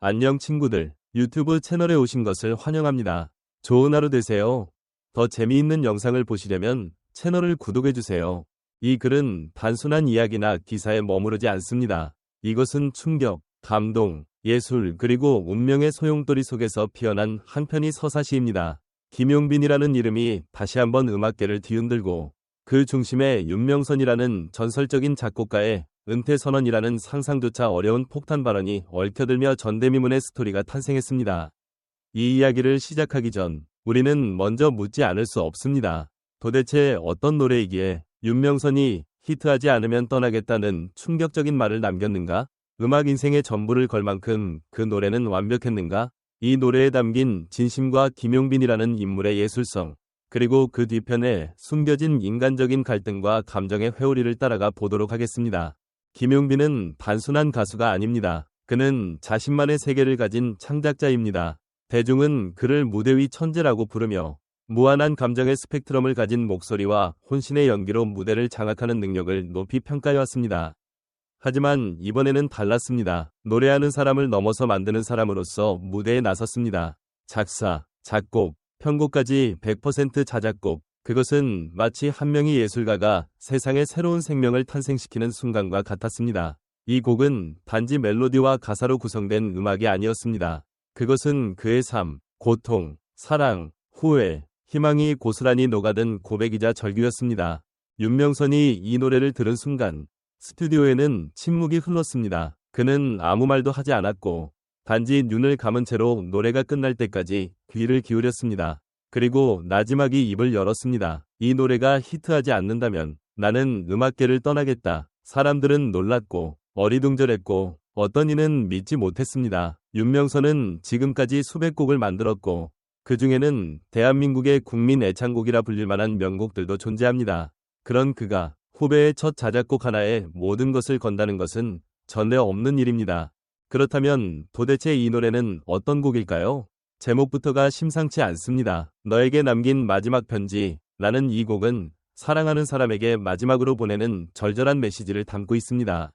안녕 친구들, 유튜브 채널에 오신 것을 환영합니다. 좋은 하루 되세요. 더 재미있는 영상을 보시려면 채널을 구독해주세요. 이 글은 단순한 이야기나 기사에 머무르지 않습니다. 이것은 충격, 감동, 예술 그리고 운명의 소용돌이 속에서 피어난 한 편의 서사시입니다. 김용빈이라는 이름이 다시 한번 음악계를 뒤흔들고 그 중심에 윤명선이라는 전설적인 작곡가의 은퇴선언이라는 상상조차 어려운 폭탄 발언이 얽혀들며 전대미문의 스토리가 탄생했습니다. 이 이야기를 시작하기 전 우리는 먼저 묻지 않을 수 없습니다. 도대체 어떤 노래이기에 윤명선이 히트하지 않으면 떠나겠다는 충격적인 말을 남겼는가? 음악 인생의 전부를 걸 만큼 그 노래는 완벽했는가? 이 노래에 담긴 진심과 김용빈이라는 인물의 예술성, 그리고 그 뒤편에 숨겨진 인간적인 갈등과 감정의 회오리를 따라가 보도록 하겠습니다. 김용빈은 단순한 가수가 아닙니다. 그는 자신만의 세계를 가진 창작자입니다. 대중은 그를 무대 위 천재라고 부르며 무한한 감정의 스펙트럼을 가진 목소리와 혼신의 연기로 무대를 장악하는 능력을 높이 평가해왔습니다. 하지만 이번에는 달랐습니다. 노래하는 사람을 넘어서 만드는 사람으로서 무대에 나섰습니다. 작사, 작곡, 편곡까지 100% 자작곡. 그것은 마치 한 명의 예술가가 세상에 새로운 생명을 탄생시키는 순간과 같았습니다. 이 곡은 단지 멜로디와 가사로 구성된 음악이 아니었습니다. 그것은 그의 삶, 고통, 사랑, 후회, 희망이 고스란히 녹아든 고백이자 절규였습니다. 윤명선이 이 노래를 들은 순간 스튜디오에는 침묵이 흘렀습니다. 그는 아무 말도 하지 않았고 단지 눈을 감은 채로 노래가 끝날 때까지 귀를 기울였습니다. 그리고 나지막이 입을 열었습니다. 이 노래가 히트하지 않는다면 나는 음악계를 떠나겠다. 사람들은 놀랐고 어리둥절했고 어떤 이는 믿지 못했습니다. 윤명선은 지금까지 수백 곡을 만들었고 그 중에는 대한민국의 국민 애창곡이라 불릴 만한 명곡들도 존재합니다. 그런 그가 후배의 첫 자작곡 하나에 모든 것을 건다는 것은 전례 없는 일입니다. 그렇다면 도대체 이 노래는 어떤 곡일까요? 제목부터가 심상치 않습니다. 너에게 남긴 마지막 편지 라는 이 곡은 사랑하는 사람에게 마지막으로 보내는 절절한 메시지를 담고 있습니다.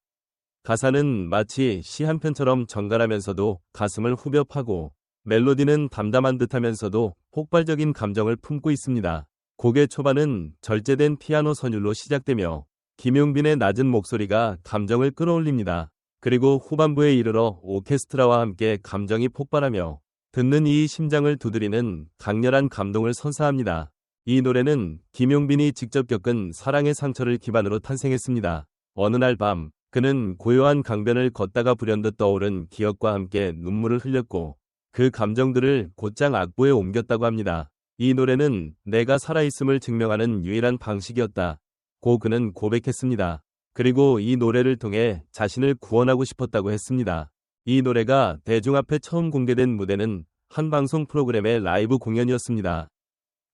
가사는 마치 시 한 편처럼 정갈하면서도 가슴을 후벼 파고 멜로디는 담담한 듯하면서도 폭발적인 감정을 품고 있습니다. 곡의 초반은 절제된 피아노 선율로 시작되며 김용빈의 낮은 목소리가 감정을 끌어올립니다. 그리고 후반부에 이르러 오케스트라와 함께 감정이 폭발하며 듣는 이의 심장을 두드리는 강렬한 감동을 선사합니다. 이 노래는 김용빈이 직접 겪은 사랑의 상처를 기반으로 탄생했습니다. 어느 날 밤, 그는 고요한 강변을 걷다가 불현듯 떠오른 기억과 함께 눈물을 흘렸고 그 감정들을 곧장 악보에 옮겼다고 합니다. 이 노래는 내가 살아있음을 증명하는 유일한 방식이었다. 고 그는 고백했습니다. 그리고 이 노래를 통해 자신을 구원하고 싶었다고 했습니다. 이 노래가 대중 앞에 처음 공개된 무대는 한 방송 프로그램의 라이브 공연이었습니다.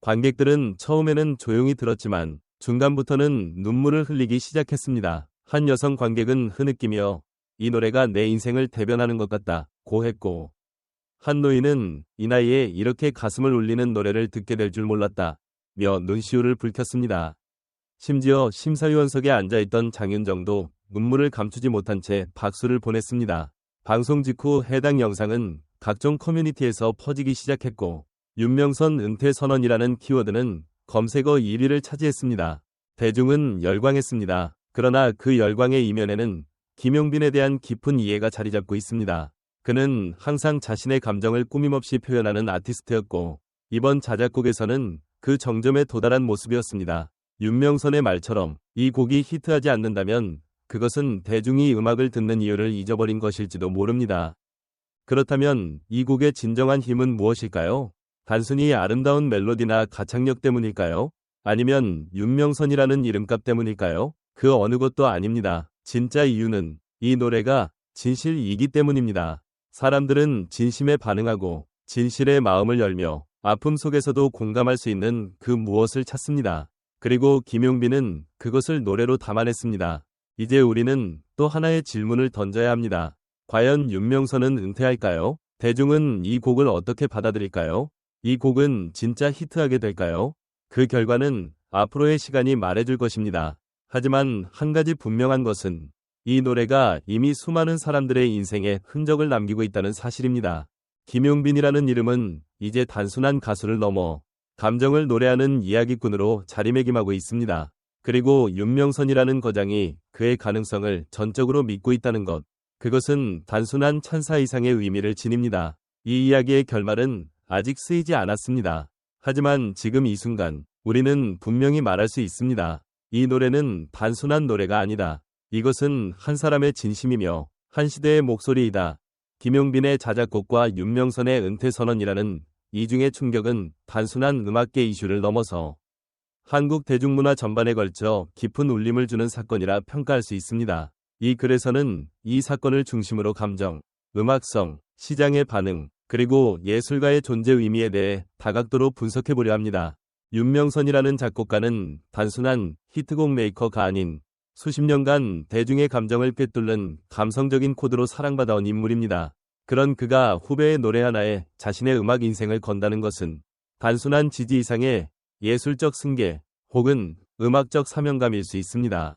관객들은 처음에는 조용히 들었지만 중간부터는 눈물을 흘리기 시작했습니다. 한 여성 관객은 흐느끼며 이 노래가 내 인생을 대변하는 것 같다 고 했고 한 노인은 이 나이에 이렇게 가슴을 울리는 노래를 듣게 될 줄 몰랐다 며 눈시울을 붉혔습니다. 심지어 심사위원석에 앉아있던 장윤정도 눈물을 감추지 못한 채 박수를 보냈습니다. 방송 직후 해당 영상은 각종 커뮤니티에서 퍼지기 시작했고 윤명선 은퇴 선언이라는 키워드는 검색어 1위를 차지했습니다. 대중은 열광했습니다. 그러나 그 열광의 이면에는 김용빈에 대한 깊은 이해가 자리 잡고 있습니다. 그는 항상 자신의 감정을 꾸밈없이 표현하는 아티스트였고 이번 자작곡에서는 그 정점에 도달한 모습이었습니다. 윤명선의 말처럼 이 곡이 히트하지 않는다면 그것은 대중이 음악을 듣는 이유를 잊어버린 것일지도 모릅니다. 그렇다면 이 곡의 진정한 힘은 무엇일까요? 단순히 아름다운 멜로디나 가창력 때문일까요? 아니면 윤명선이라는 이름값 때문일까요? 그 어느 것도 아닙니다. 진짜 이유는 이 노래가 진실이기 때문입니다. 사람들은 진심에 반응하고 진실의 마음을 열며 아픔 속에서도 공감할 수 있는 그 무엇을 찾습니다. 그리고 김용빈은 그것을 노래로 담아냈습니다. 이제 우리는 또 하나의 질문을 던져야 합니다. 과연 윤명선은 은퇴할까요? 대중은 이 곡을 어떻게 받아들일까요? 이 곡은 진짜 히트하게 될까요? 그 결과는 앞으로의 시간이 말해줄 것입니다. 하지만 한 가지 분명한 것은 이 노래가 이미 수많은 사람들의 인생에 흔적을 남기고 있다는 사실입니다. 김용빈이라는 이름은 이제 단순한 가수를 넘어 감정을 노래하는 이야기꾼으로 자리매김하고 있습니다. 그리고 윤명선이라는 거장이 그의 가능성을 전적으로 믿고 있다는 것. 그것은 단순한 찬사 이상의 의미를 지닙니다. 이 이야기의 결말은 아직 쓰이지 않았습니다. 하지만 지금 이 순간 우리는 분명히 말할 수 있습니다. 이 노래는 단순한 노래가 아니다. 이것은 한 사람의 진심이며 한 시대의 목소리이다. 김용빈의 자작곡과 윤명선의 은퇴선언이라는 이중의 충격은 단순한 음악계 이슈를 넘어서 한국 대중문화 전반에 걸쳐 깊은 울림을 주는 사건이라 평가할 수 있습니다. 이 글에서는 이 사건을 중심으로 감정, 음악성, 시장의 반응, 그리고 예술가의 존재 의미에 대해 다각도로 분석해보려 합니다. 윤명선이라는 작곡가는 단순한 히트곡 메이커가 아닌 수십 년간 대중의 감정을 꿰뚫는 감성적인 코드로 사랑받아온 인물입니다. 그런 그가 후배의 노래 하나에 자신의 음악 인생을 건다는 것은 단순한 지지 이상의 예술적 승계 혹은 음악적 사명감일 수 있습니다.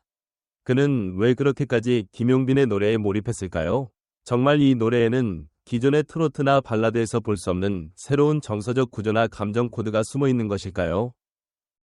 그는 왜 그렇게까지 김용빈의 노래에 몰입했을까요? 정말 이 노래에는 기존의 트로트나 발라드에서 볼 수 없는 새로운 정서적 구조나 감정 코드가 숨어 있는 것일까요?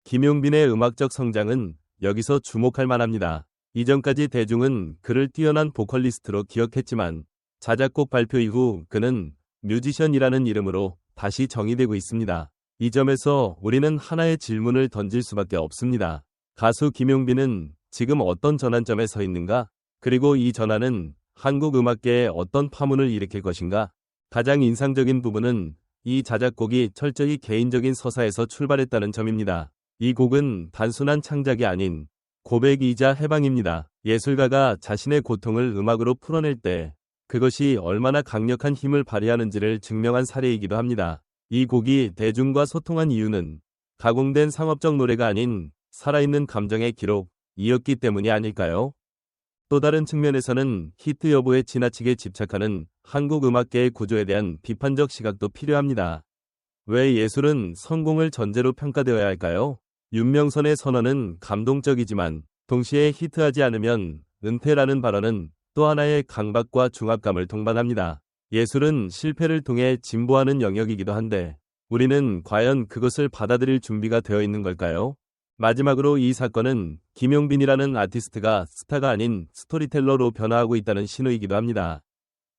김용빈의 음악적 성장은 여기서 주목할 만합니다. 이전까지 대중은 그를 뛰어난 보컬리스트로 기억했지만 자작곡 발표 이후 그는 뮤지션이라는 이름으로 다시 정의되고 있습니다. 이 점에서 우리는 하나의 질문을 던질 수밖에 없습니다. 가수 김용빈은 지금 어떤 전환점에 서 있는가? 그리고 이 전환은 한국 음악계에 어떤 파문을 일으킬 것인가? 가장 인상적인 부분은 이 자작곡이 철저히 개인적인 서사에서 출발했다는 점입니다. 이 곡은 단순한 창작이 아닌 고백이자 해방입니다. 예술가가 자신의 고통을 음악으로 풀어낼 때 그것이 얼마나 강력한 힘을 발휘하는지를 증명한 사례이기도 합니다. 이 곡이 대중과 소통한 이유는 가공된 상업적 노래가 아닌 살아있는 감정의 기록이었기 때문이 아닐까요? 또 다른 측면에서는 히트 여부에 지나치게 집착하는 한국 음악계의 구조에 대한 비판적 시각도 필요합니다. 왜 예술은 성공을 전제로 평가되어야 할까요? 윤명선의 선언은 감동적이지만 동시에 히트하지 않으면 은퇴라는 발언은 또 하나의 강박과 중압감을 동반합니다. 예술은 실패를 통해 진보하는 영역이기도 한데 우리는 과연 그것을 받아들일 준비가 되어 있는 걸까요? 마지막으로 이 사건은 김용빈이라는 아티스트가 스타가 아닌 스토리텔러로 변화하고 있다는 신호이기도 합니다.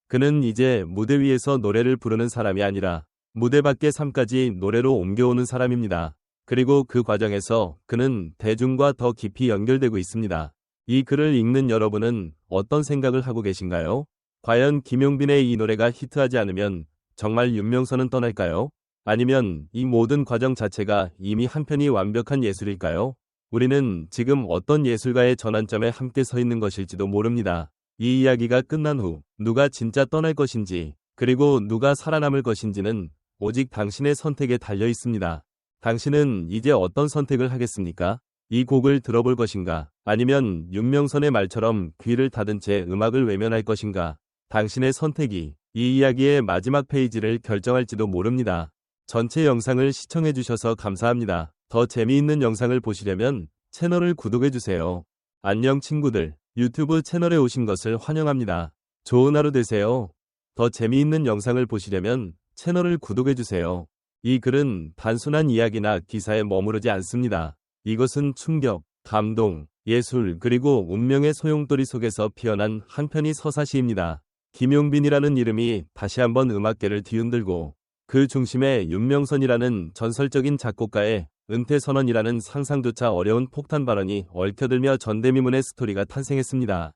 그는 이제 무대 위에서 노래를 부르는 사람이 아니라 무대 밖의 삶까지 노래로 옮겨오는 사람입니다. 그리고 그 과정에서 그는 대중과 더 깊이 연결되고 있습니다. 이 글을 읽는 여러분은 어떤 생각을 하고 계신가요? 과연 김용빈의 이 노래가 히트하지 않으면 정말 윤명선은 떠날까요? 아니면 이 모든 과정 자체가 이미 한편이 완벽한 예술일까요? 우리는 지금 어떤 예술가의 전환점에 함께 서 있는 것일지도 모릅니다. 이 이야기가 끝난 후 누가 진짜 떠날 것인지 그리고 누가 살아남을 것인지는 오직 당신의 선택에 달려 있습니다. 당신은 이제 어떤 선택을 하겠습니까? 이 곡을 들어볼 것인가? 아니면 윤명선의 말처럼 귀를 닫은 채 음악을 외면할 것인가? 당신의 선택이 이 이야기의 마지막 페이지를 결정할지도 모릅니다. 전체 영상을 시청해주셔서 감사합니다. 더 재미있는 영상을 보시려면 채널을 구독해주세요. 안녕 친구들, 유튜브 채널에 오신 것을 환영합니다. 좋은 하루 되세요. 더 재미있는 영상을 보시려면 채널을 구독해주세요. 이 글은 단순한 이야기나 기사에 머무르지 않습니다. 이것은 충격, 감동, 예술 그리고 운명의 소용돌이 속에서 피어난 한 편의 서사시입니다. 김용빈이라는 이름이 다시 한번 음악계를 뒤흔들고 그 중심에 윤명선이라는 전설적인 작곡가의 은퇴선언이라는 상상조차 어려운 폭탄 발언이 얽혀들며 전대미문의 스토리가 탄생했습니다.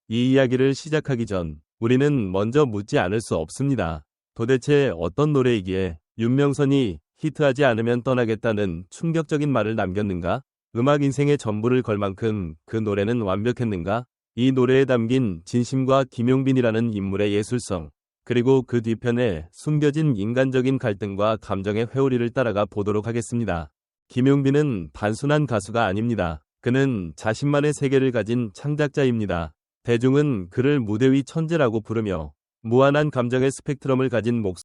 이 이야기를 시작하기 전 우리는 먼저 묻지 않을 수 없습니다. 도대체 어떤 노래이기에 윤명선이 히트하지 않으면 떠나겠다는 충격적인 말을 남겼는가? 음악 인생의 전부를 걸 만큼 그 노래는 완벽했는가? 이 노래에 담긴 진심과 김용빈이라는 인물의 예술성, 그리고 그 뒤편에 숨겨진 인간적인 갈등과 감정의 회오리를 따라가 보도록 하겠습니다. 김용빈은 단순한 가수가 아닙니다. 그는 자신만의 세계를 가진 창작자입니다. 대중은 그를 무대 위 천재라고 부르며 무한한 감정의 스펙트럼을 가진 목소리